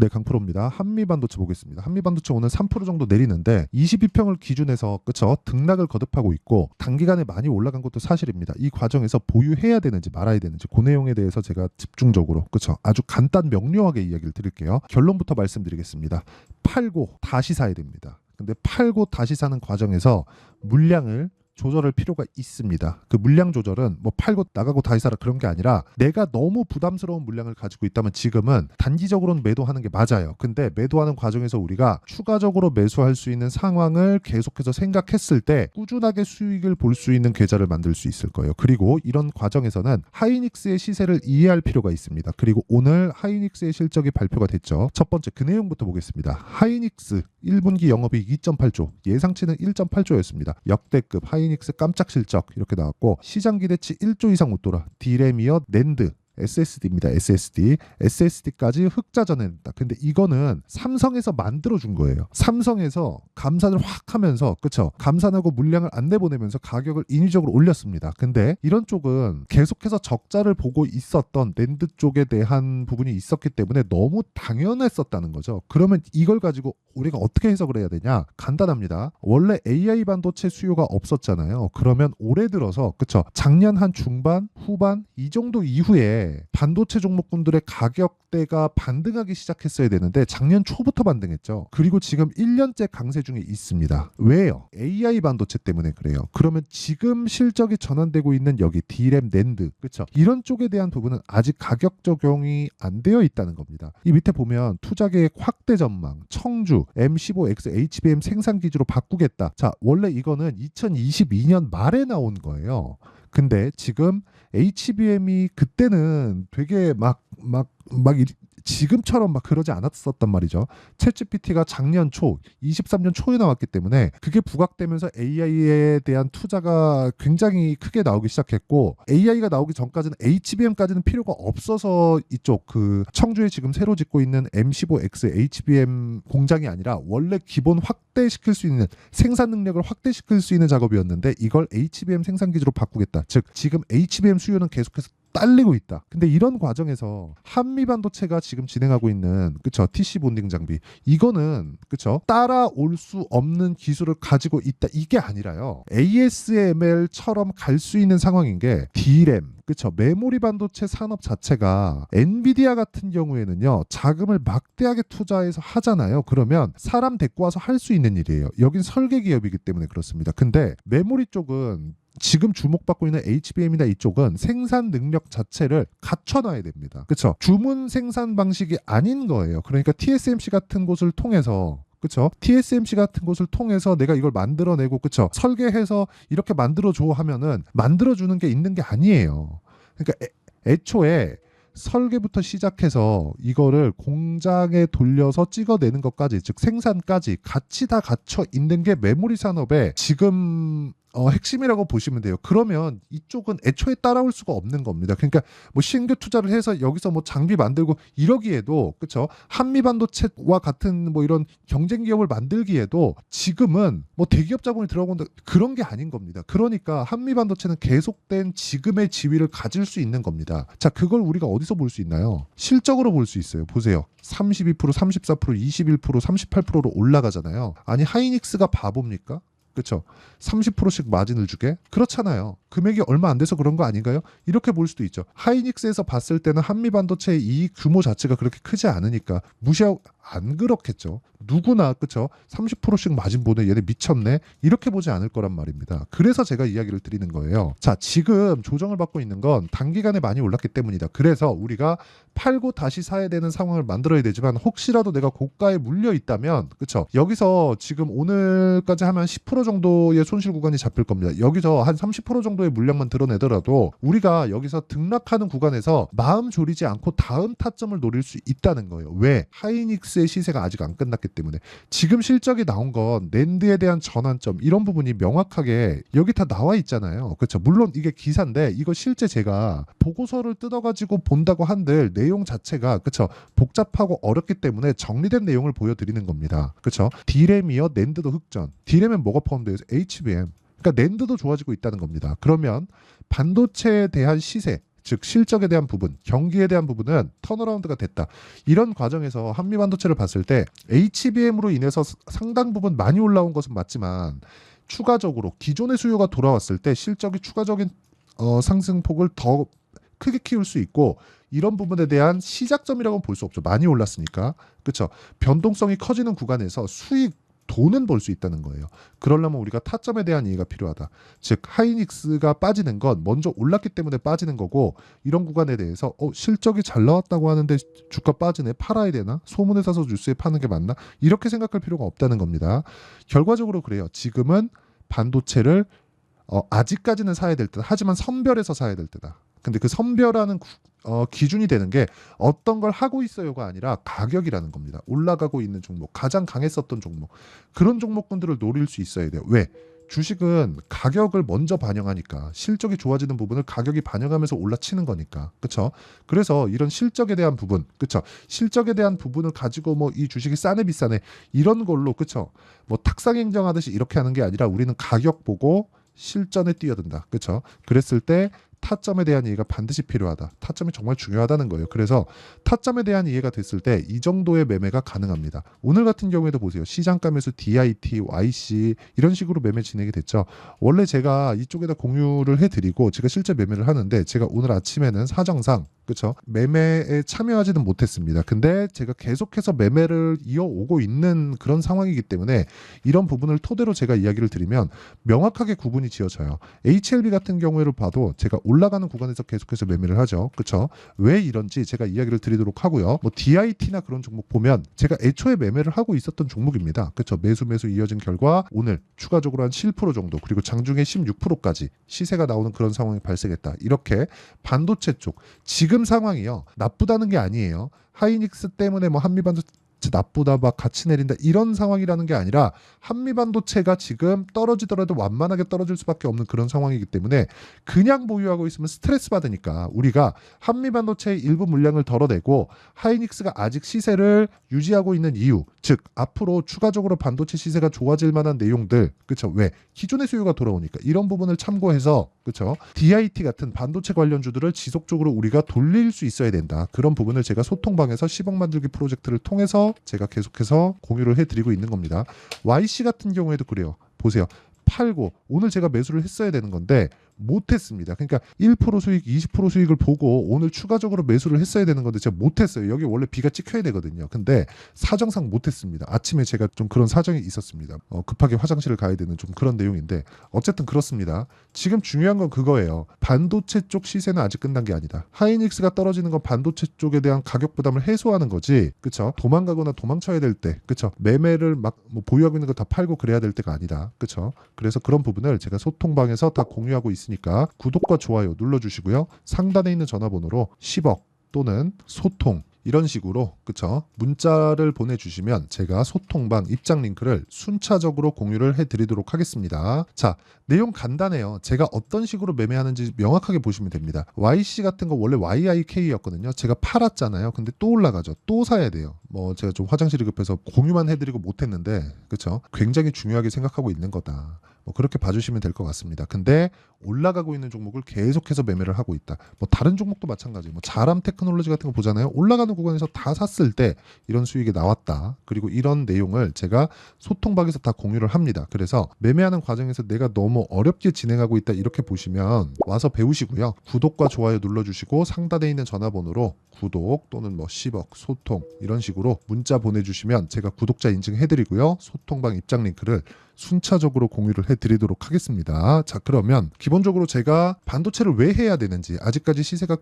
네, 강프로입니다. 한미반도체 보겠습니다. 한미반도체 오늘 3% 정도 내리는데 22평을 기준해서 그쵸 등락을 거듭하고 있고 단기간에 많이 올라간 것도 사실입니다. 이 과정에서 보유해야 되는지 말아야 되는지 그 내용에 대해서 제가 집중적으로 그쵸 아주 간단 명료하게 이야기를 드릴게요. 결론부터 말씀드리겠습니다. 팔고 다시 사야 됩니다. 근데 팔고 다시 사는 과정에서 물량을 조절할 필요가 있습니다. 그 물량 조절은 뭐 팔고 나가고 다시 사라 그런 게 아니라 내가 너무 부담스러운 물량을 가지고 있다면 지금은 단기적으로는 매도하는 게 맞아요. 근데 매도하는 과정에서 우리가 추가적으로 매수할 수 있는 상황을 계속해서 생각했을 때 꾸준하게 수익을 볼 수 있는 계좌를 만들 수 있을 거예요. 그리고 이런 과정에서는 하이닉스의 시세를 이해할 필요가 있습니다. 그리고 오늘 하이닉스의 실적이 발표가 됐죠. 첫 번째 그 내용부터 보겠습니다. 하이닉스 1분기 영업이익 2.8조, 예상치는 1.8조였습니다. 역대급 하이닉스 깜짝 실적 이렇게 나왔고 시장 기대치 1조 이상 웃돌아 디램이어 낸드 SSD입니다. SSD까지 흑자 전해냈다. 근데 이거는 삼성에서 만들어준 거예요. 삼성에서 감산을 확 하면서 그쵸? 감산하고 물량을 안 내보내면서 가격을 인위적으로 올렸습니다. 근데 이런 쪽은 계속해서 적자를 보고 있었던 낸드 쪽에 대한 부분이 있었기 때문에 너무 당연했었다는 거죠. 그러면 이걸 가지고 우리가 어떻게 해석을 해야 되냐? 간단합니다. 원래 AI 반도체 수요가 없었잖아요. 그러면 올해 들어서 그쵸? 작년 한 중반, 후반 이 정도 이후에 반도체 종목군들의 가격대가 반등하기 시작했어야 되는데 작년 초부터 반등했죠. 그리고 지금 1년째 강세 중에 있습니다. 왜요? AI 반도체 때문에 그래요. 그러면 지금 실적이 전환되고 있는 여기 D램, 낸드 그쵸? 이런 쪽에 대한 부분은 아직 가격 적용이 안 되어 있다는 겁니다. 이 밑에 보면 투자계획 확대 전망, 청주, M15X HBM 생산 기지로 바꾸겠다. 자, 원래 이거는 2022년 말에 나온 거예요. 근데 지금 HBM이 그때는 되게 지금처럼 막 그러지 않았었단 말이죠. 챗GPT가 작년 초, 23년 초에 나왔기 때문에 그게 부각되면서 AI에 대한 투자가 굉장히 크게 나오기 시작했고 AI가 나오기 전까지는 HBM까지는 필요가 없어서 이쪽 그 청주에 지금 새로 짓고 있는 M15X HBM 공장이 아니라 원래 기본 확대시킬 수 있는 생산 능력을 확대시킬 수 있는 작업이었는데 이걸 HBM 생산 기지로 바꾸겠다. 즉 지금 HBM 수요는 계속해서 딸리고 있다. 근데 이런 과정에서 한미 반도체가 지금 진행하고 있는 그쵸 TC 본딩 장비 이거는 그쵸 따라올 수 없는 기술을 가지고 있다 이게 아니라요. ASML처럼 갈 수 있는 상황인 게 D램 그쵸 메모리 반도체 산업 자체가 엔비디아 같은 경우에는요 자금을 막대하게 투자해서 하잖아요. 그러면 사람 데리고 와서 할 수 있는 일이에요. 여긴 설계 기업이기 때문에 그렇습니다. 근데 메모리 쪽은 지금 주목받고 있는 HBM이나 이쪽은 생산 능력 자체를 갖춰놔야 됩니다. 그렇죠? 주문 생산 방식이 아닌 거예요. 그러니까 TSMC 같은 곳을 통해서 그쵸? TSMC 같은 곳을 통해서 내가 이걸 만들어내고 그쵸? 설계해서 이렇게 만들어줘 하면은 만들어주는 게 있는 게 아니에요. 그러니까 애초에 설계부터 시작해서 이거를 공장에 돌려서 찍어내는 것까지 즉 생산까지 같이 다 갖춰 있는 게 메모리 산업의 지금 핵심이라고 보시면 돼요. 그러면 이쪽은 애초에 따라올 수가 없는 겁니다. 그러니까 뭐 신규 투자를 해서 여기서 뭐 장비 만들고 이러기에도 그렇죠. 한미 반도체와 같은 뭐 이런 경쟁 기업을 만들기에도 지금은 뭐 대기업 자본이 들어온다 그런 게 아닌 겁니다. 그러니까 한미 반도체는 계속된 지금의 지위를 가질 수 있는 겁니다. 자, 그걸 우리가 어디서 볼 수 있나요? 실적으로 볼 수 있어요. 보세요. 32%, 34%, 21%, 38%로 올라가잖아요. 아니 하이닉스가 바보입니까? 그렇죠. 30%씩 마진을 주게? 그렇잖아요. 금액이 얼마 안 돼서 그런 거 아닌가요? 이렇게 볼 수도 있죠. 하이닉스에서 봤을 때는 한미반도체의 이익 규모 자체가 그렇게 크지 않으니까 무시하고 안 그렇겠죠. 누구나 그렇죠. 30%씩 마진 보내 얘네 미쳤네. 이렇게 보지 않을 거란 말입니다. 그래서 제가 이야기를 드리는 거예요. 자, 지금 조정을 받고 있는 건 단기간에 많이 올랐기 때문이다. 그래서 우리가 팔고 다시 사야 되는 상황을 만들어야 되지만 혹시라도 내가 고가에 물려 있다면 그렇죠. 여기서 지금 오늘까지 하면 10% 정도의 손실 구간이 잡힐 겁니다. 여기서 한 30% 정도의 물량만 드러내더라도 우리가 여기서 등락하는 구간에서 마음 졸이지 않고 다음 타점을 노릴 수 있다는 거예요. 왜? 하이닉스의 시세가 아직 안 끝났기 때문에. 지금 실적이 나온 건 낸드에 대한 전환점 이런 부분이 명확하게 여기 다 나와 있잖아요. 그렇죠. 물론 이게 기사인데 이거 실제 제가 보고서를 뜯어가지고 본다고 한들 내용 자체가 그렇죠. 복잡하고 어렵기 때문에 정리된 내용을 보여드리는 겁니다. 그렇죠. D램이요 낸드도 흑전. D램은 뭐가 포함되어 있어요? HBM. 그러니까 낸드도 좋아지고 있다는 겁니다. 그러면 반도체에 대한 시세 즉 실적에 대한 부분, 경기에 대한 부분은 턴어라운드가 됐다. 이런 과정에서 한미반도체를 봤을 때 HBM으로 인해서 상당 부분 많이 올라온 것은 맞지만 추가적으로 기존의 수요가 돌아왔을 때 실적이 추가적인 상승폭을 더 크게 키울 수 있고 이런 부분에 대한 시작점이라고는 볼 수 없죠. 많이 올랐으니까. 그렇죠. 변동성이 커지는 구간에서 수익 돈은 벌 수 있다는 거예요. 그러려면 우리가 타점에 대한 이해가 필요하다. 즉 하이닉스가 빠지는 건 먼저 올랐기 때문에 빠지는 거고 이런 구간에 대해서 실적이 잘 나왔다고 하는데 주가 빠지네. 팔아야 되나? 소문에 사서 뉴스에 파는 게 맞나? 이렇게 생각할 필요가 없다는 겁니다. 결과적으로 그래요. 지금은 반도체를 아직까지는 사야 될 때다. 하지만 선별해서 사야 될 때다. 근데 그 선별하는 기준이 되는 게 어떤 걸 하고 있어요가 아니라 가격이라는 겁니다. 올라가고 있는 종목, 가장 강했었던 종목, 그런 종목군들을 노릴 수 있어야 돼요. 왜? 주식은 가격을 먼저 반영하니까 실적이 좋아지는 부분을 가격이 반영하면서 올라치는 거니까. 그렇죠? 그래서 이런 실적에 대한 부분, 그렇죠? 실적에 대한 부분을 가지고 뭐 이 주식이 싸네 비싸네 이런 걸로, 그렇죠? 뭐 탁상 행정하듯이 이렇게 하는 게 아니라 우리는 가격 보고 실전에 뛰어든다. 그렇죠? 그랬을 때 타점에 대한 이해가 반드시 필요하다. 타점이 정말 중요하다는 거예요. 그래서 타점에 대한 이해가 됐을 때 이 정도의 매매가 가능합니다. 오늘 같은 경우에도 보세요. 시장가 매수 DIT, YC 이런 식으로 매매 진행이 됐죠. 원래 제가 이쪽에다 공유를 해드리고 제가 실제 매매를 하는데 제가 오늘 아침에는 사정상 그렇죠. 매매에 참여하지는 못했습니다. 근데 제가 계속해서 매매를 이어오고 있는 그런 상황이기 때문에 이런 부분을 토대로 제가 이야기를 드리면 명확하게 구분이 지어져요. HLB 같은 경우를 봐도 제가 올라가는 구간에서 계속해서 매매를 하죠. 그렇죠? 왜 이런지 제가 이야기를 드리도록 하고요. 뭐 DIT나 그런 종목 보면 제가 애초에 매매를 하고 있었던 종목입니다. 그렇죠? 매수 이어진 결과 오늘 추가적으로 한 7% 정도 그리고 장중에 16%까지 시세가 나오는 그런 상황이 발생했다. 이렇게 반도체 쪽 지금 상황이요. 나쁘다는 게 아니에요. 하이닉스 때문에 뭐 한미반도체 나쁘다 막 같이 내린다 이런 상황이라는 게 아니라 한미반도체가 지금 떨어지더라도 완만하게 떨어질 수밖에 없는 그런 상황이기 때문에 그냥 보유하고 있으면 스트레스 받으니까 우리가 한미반도체의 일부 물량을 덜어내고 하이닉스가 아직 시세를 유지하고 있는 이유 즉 앞으로 추가적으로 반도체 시세가 좋아질 만한 내용들 그렇죠 왜 기존의 수요가 돌아오니까 이런 부분을 참고해서 그렇죠 DIT 같은 반도체 관련주들을 지속적으로 우리가 돌릴 수 있어야 된다 그런 부분을 제가 소통방에서 10억 만들기 프로젝트를 통해서 제가 계속해서 공유를 해드리고 있는 겁니다. YC 같은 경우에도 그래요. 보세요. 팔고 오늘 제가 매수를 했어야 되는 건데 못했습니다. 그러니까 1% 수익, 20% 수익을 보고 오늘 추가적으로 매수를 했어야 되는 건데 제가 못했어요. 여기 원래 비가 찍혀야 되거든요. 근데 사정상 못했습니다. 아침에 제가 좀 그런 사정이 있었습니다. 급하게 화장실을 가야 되는 좀 그런 내용인데 어쨌든 그렇습니다. 지금 중요한 건 그거예요. 반도체 쪽 시세는 아직 끝난 게 아니다. 하이닉스가 떨어지는 건 반도체 쪽에 대한 가격 부담을 해소하는 거지. 그쵸? 도망가거나 도망쳐야 될 때, 그쵸? 매매를 막 뭐 보유하고 있는 거 다 팔고 그래야 될 때가 아니다. 그쵸? 그래서 그런 부분을 제가 소통방에서 다 공유하고 있으니까 구독과 좋아요 눌러주시고요. 상단에 있는 전화번호로 10억 또는 소통 이런 식으로 그쵸 문자를 보내주시면 제가 소통방 입장 링크를 순차적으로 공유를 해드리도록 하겠습니다. 자 내용 간단해요. 제가 어떤 식으로 매매하는지 명확하게 보시면 됩니다. YC 같은 거 원래 YIK였거든요. 제가 팔았잖아요. 근데 또 올라가죠. 또 사야 돼요. 뭐 제가 좀 화장실이 급해서 공유만 해드리고 못했는데 그쵸 굉장히 중요하게 생각하고 있는 거다. 뭐 그렇게 봐주시면 될 것 같습니다. 근데 올라가고 있는 종목을 계속해서 매매를 하고 있다. 뭐 다른 종목도 마찬가지예요. 뭐 자람 테크놀로지 같은 거 보잖아요. 올라가는 구간에서 다 샀을 때 이런 수익이 나왔다. 그리고 이런 내용을 제가 소통방에서 다 공유를 합니다. 그래서 매매하는 과정에서 내가 너무 어렵게 진행하고 있다 이렇게 보시면 와서 배우시고요. 구독과 좋아요 눌러주시고 상단에 있는 전화번호로 구독 또는 뭐 10억 소통 이런 식으로 문자 보내주시면 제가 구독자 인증해드리고요. 소통방 입장 링크를 순차적으로 공유를 해드리도록 하겠습니다. 자 그러면 기본적으로 제가 반도체를 왜 해야 되는지 아직까지 시세가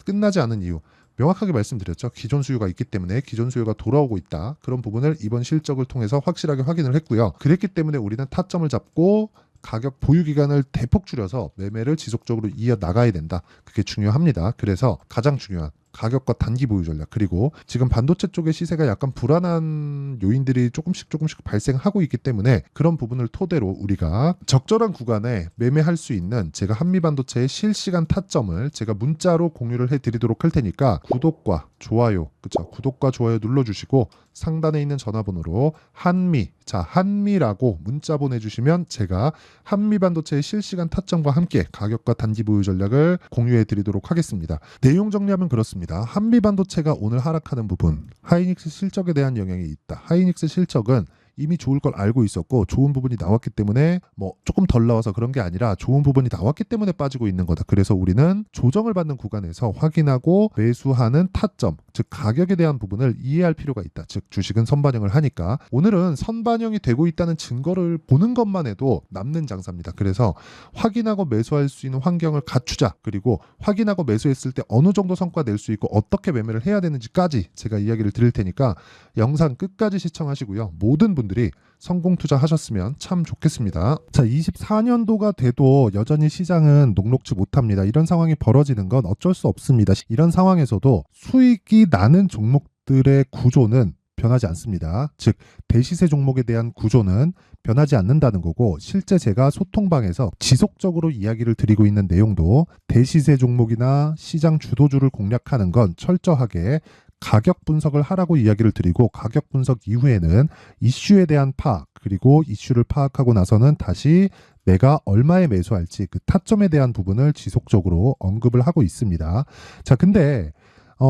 끝나지 않은 이유 명확하게 말씀드렸죠. 기존 수요가 있기 때문에 기존 수요가 돌아오고 있다. 그런 부분을 이번 실적을 통해서 확실하게 확인을 했고요. 그랬기 때문에 우리는 타점을 잡고 가격 보유 기간을 대폭 줄여서 매매를 지속적으로 이어나가야 된다. 그게 중요합니다. 그래서 가장 중요한 가격과 단기 보유 전략, 그리고 지금 반도체 쪽의 시세가 약간 불안한 요인들이 조금씩 발생하고 있기 때문에 그런 부분을 토대로 우리가 적절한 구간에 매매할 수 있는 제가 한미반도체의 실시간 타점을 제가 문자로 공유를 해드리도록 할 테니까 구독과 좋아요, 그쵸? 구독과 좋아요 눌러주시고 상단에 있는 전화번호로 한미라고 문자 보내주시면 제가 한미반도체의 실시간 타점과 함께 가격과 단기 보유 전략을 공유해 드리도록 하겠습니다. 내용 정리하면 그렇습니다. 한미반도체가 오늘 하락하는 부분, 하이닉스 실적에 대한 영향이 있다. 하이닉스 실적은 이미 좋을 걸 알고 있었고 좋은 부분이 나왔기 때문에 뭐 조금 덜 나와서 그런 게 아니라 좋은 부분이 나왔기 때문에 빠지고 있는 거다. 그래서 우리는 조정을 받는 구간에서 확인하고 매수하는 타점, 즉 가격에 대한 부분을 이해할 필요가 있다. 즉 주식은 선반영을 하니까 오늘은 선반영이 되고 있다는 증거를 보는 것만 해도 남는 장사입니다. 그래서 확인하고 매수할 수 있는 환경을 갖추자. 그리고 확인하고 매수했을 때 어느 정도 성과 낼 수 있고 어떻게 매매를 해야 되는지까지 제가 이야기를 드릴 테니까 영상 끝까지 시청하시고요. 모든 분들이 성공 투자하셨으면 참 좋겠습니다. 자, 24년도가 돼도 여전히 시장은 녹록지 못합니다. 이런 상황이 벌어지는 건 어쩔 수 없습니다. 이런 상황에서도 수익이 나는 종목들의 구조는 변하지 않습니다. 즉 대시세 종목에 대한 구조는 변하지 않는다는 거고, 실제 제가 소통방에서 지속적으로 이야기를 드리고 있는 내용도 대시세 종목이나 시장 주도주를 공략하는 건 철저하게 가격 분석을 하라고 이야기를 드리고, 가격 분석 이후에는 이슈에 대한 파악, 그리고 이슈를 파악하고 나서는 다시 내가 얼마에 매수할지 그 타점에 대한 부분을 지속적으로 언급을 하고 있습니다. 자, 근데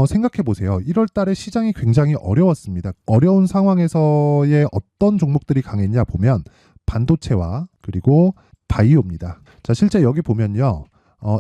생각해 보세요. 1월 달에 시장이 굉장히 어려웠습니다. 어려운 상황에서의 어떤 종목들이 강했냐 보면 반도체와 그리고 바이오입니다. 자, 실제 여기 보면요.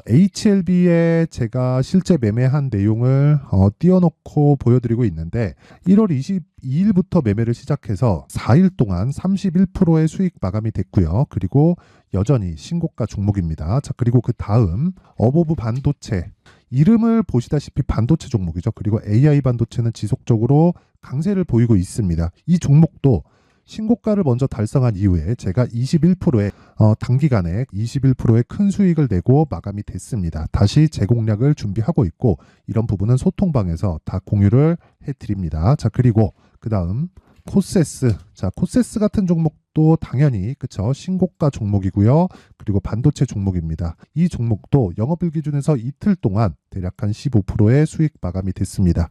HLB에 제가 실제 매매한 내용을 띄워놓고 보여드리고 있는데 1월 22일부터 매매를 시작해서 4일 동안 31%의 수익 마감이 됐고요. 그리고 여전히 신고가 종목입니다. 자, 그리고 그 다음 어보브 반도체, 이름을 보시다시피 반도체 종목이죠. 그리고 AI 반도체는 지속적으로 강세를 보이고 있습니다. 이 종목도 신고가를 먼저 달성한 이후에 제가 21%의 단기간에 21%의 큰 수익을 내고 마감이 됐습니다. 다시 재공략을 준비하고 있고, 이런 부분은 소통방에서 다 공유를 해드립니다. 자, 그리고 그 다음 코세스. 자, 코세스 같은 종목도 당연히 그쵸, 신고가 종목이고요. 그리고 반도체 종목입니다. 이 종목도 영업일 기준에서 이틀 동안 대략 한 15%의 수익 마감이 됐습니다.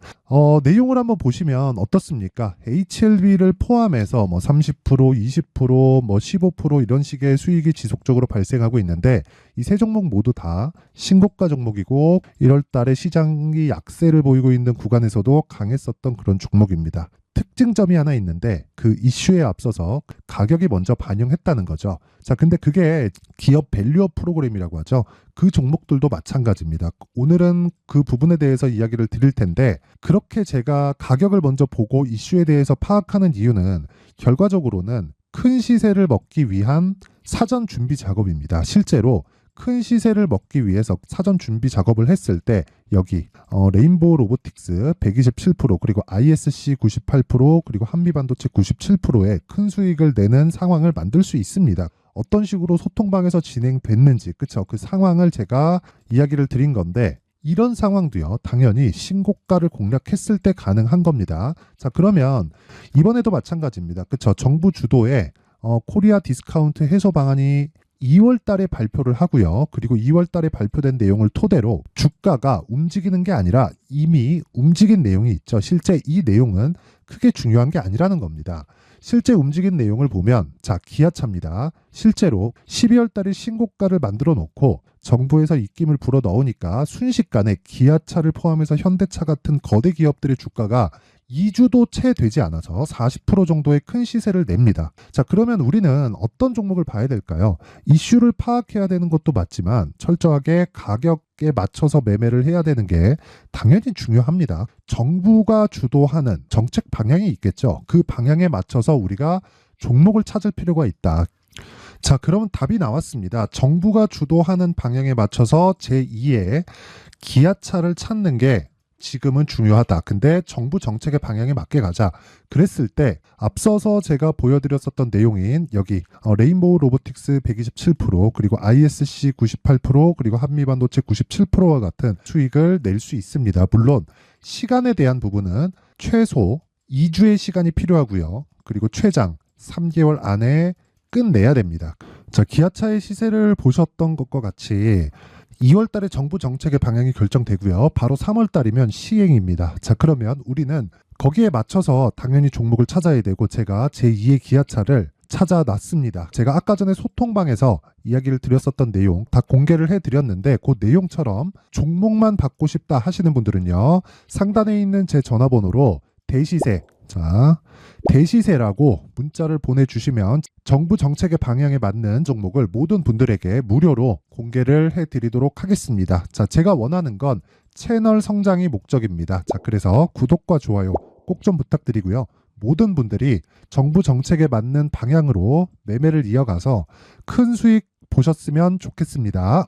내용을 한번 보시면 어떻습니까? HLB를 포함해서 뭐 30%, 20%, 뭐 15% 이런 식의 수익이 지속적으로 발생하고 있는데, 이 세 종목 모두 다 신고가 종목이고 1월 달에 시장이 약세를 보이고 있는 구간에서도 강했었던 그런 종목입니다. 특징점이 하나 있는데 그 이슈에 앞서서 가격이 먼저 반영했다는 거죠. 자, 근데 그게 기업 밸류업 프로그램이라고 하죠. 그 종목들도 마찬가지입니다. 오늘은 그 부분에 대해서 이야기를 드릴 텐데, 그렇게 제가 가격을 먼저 보고 이슈에 대해서 파악하는 이유는 결과적으로는 큰 시세를 먹기 위한 사전 준비 작업입니다. 실제로 큰 시세를 먹기 위해서 사전 준비 작업을 했을 때 여기 레인보우 로보틱스 127%, 그리고 ISC 98%, 그리고 한미반도체 97%의 큰 수익을 내는 상황을 만들 수 있습니다. 어떤 식으로 소통방에서 진행됐는지, 그쵸? 그 상황을 제가 이야기를 드린 건데, 이런 상황도요, 당연히 신고가를 공략했을 때 가능한 겁니다. 자, 그러면 이번에도 마찬가지입니다. 그쵸? 정부 주도의 코리아 디스카운트 해소 방안이 2월 달에 발표를 하고요. 그리고 2월 달에 발표된 내용을 토대로 주가가 움직이는 게 아니라 이미 움직인 내용이 있죠. 실제 이 내용은 크게 중요한 게 아니라는 겁니다. 실제 움직인 내용을 보면, 자, 기아차입니다. 실제로 12월 달에 신고가를 만들어 놓고 정부에서 입김을 불어 넣으니까 순식간에 기아차를 포함해서 현대차 같은 거대 기업들의 주가가 2주도 채 되지 않아서 40% 정도의 큰 시세를 냅니다. 자, 그러면 우리는 어떤 종목을 봐야 될까요? 이슈를 파악해야 되는 것도 맞지만 철저하게 가격에 맞춰서 매매를 해야 되는 게 당연히 중요합니다. 정부가 주도하는 정책 방향이 있겠죠. 그 방향에 맞춰서 우리가 종목을 찾을 필요가 있다. 자, 그럼 답이 나왔습니다. 정부가 주도하는 방향에 맞춰서 제2의 기아차를 찾는 게 지금은 중요하다. 근데 정부 정책의 방향에 맞게 가자. 그랬을 때 앞서서 제가 보여드렸었던 내용인 여기 레인보우 로보틱스 127% 그리고 ISC 98% 그리고 한미반도체 97%와 같은 수익을 낼 수 있습니다. 물론 시간에 대한 부분은 최소 2주의 시간이 필요하고요. 그리고 최장 3개월 안에 끝내야 됩니다. 자, 기아차의 시세를 보셨던 것과 같이 2월 달에 정부 정책의 방향이 결정되고요. 바로 3월 달이면 시행입니다. 자, 그러면 우리는 거기에 맞춰서 당연히 종목을 찾아야 되고 제가 제2의 기아차를 찾아놨습니다. 제가 아까 전에 소통방에서 이야기를 드렸었던 내용 다 공개를 해드렸는데 그 내용처럼 종목만 받고 싶다 하시는 분들은요. 상단에 있는 제 전화번호로 대시세, 자, 대시세라고 문자를 보내주시면 정부 정책의 방향에 맞는 종목을 모든 분들에게 무료로 공개를 해드리도록 하겠습니다. 자, 제가 원하는 건 채널 성장이 목적입니다. 자, 그래서 구독과 좋아요 꼭 좀 부탁드리고요. 모든 분들이 정부 정책에 맞는 방향으로 매매를 이어가서 큰 수익 보셨으면 좋겠습니다.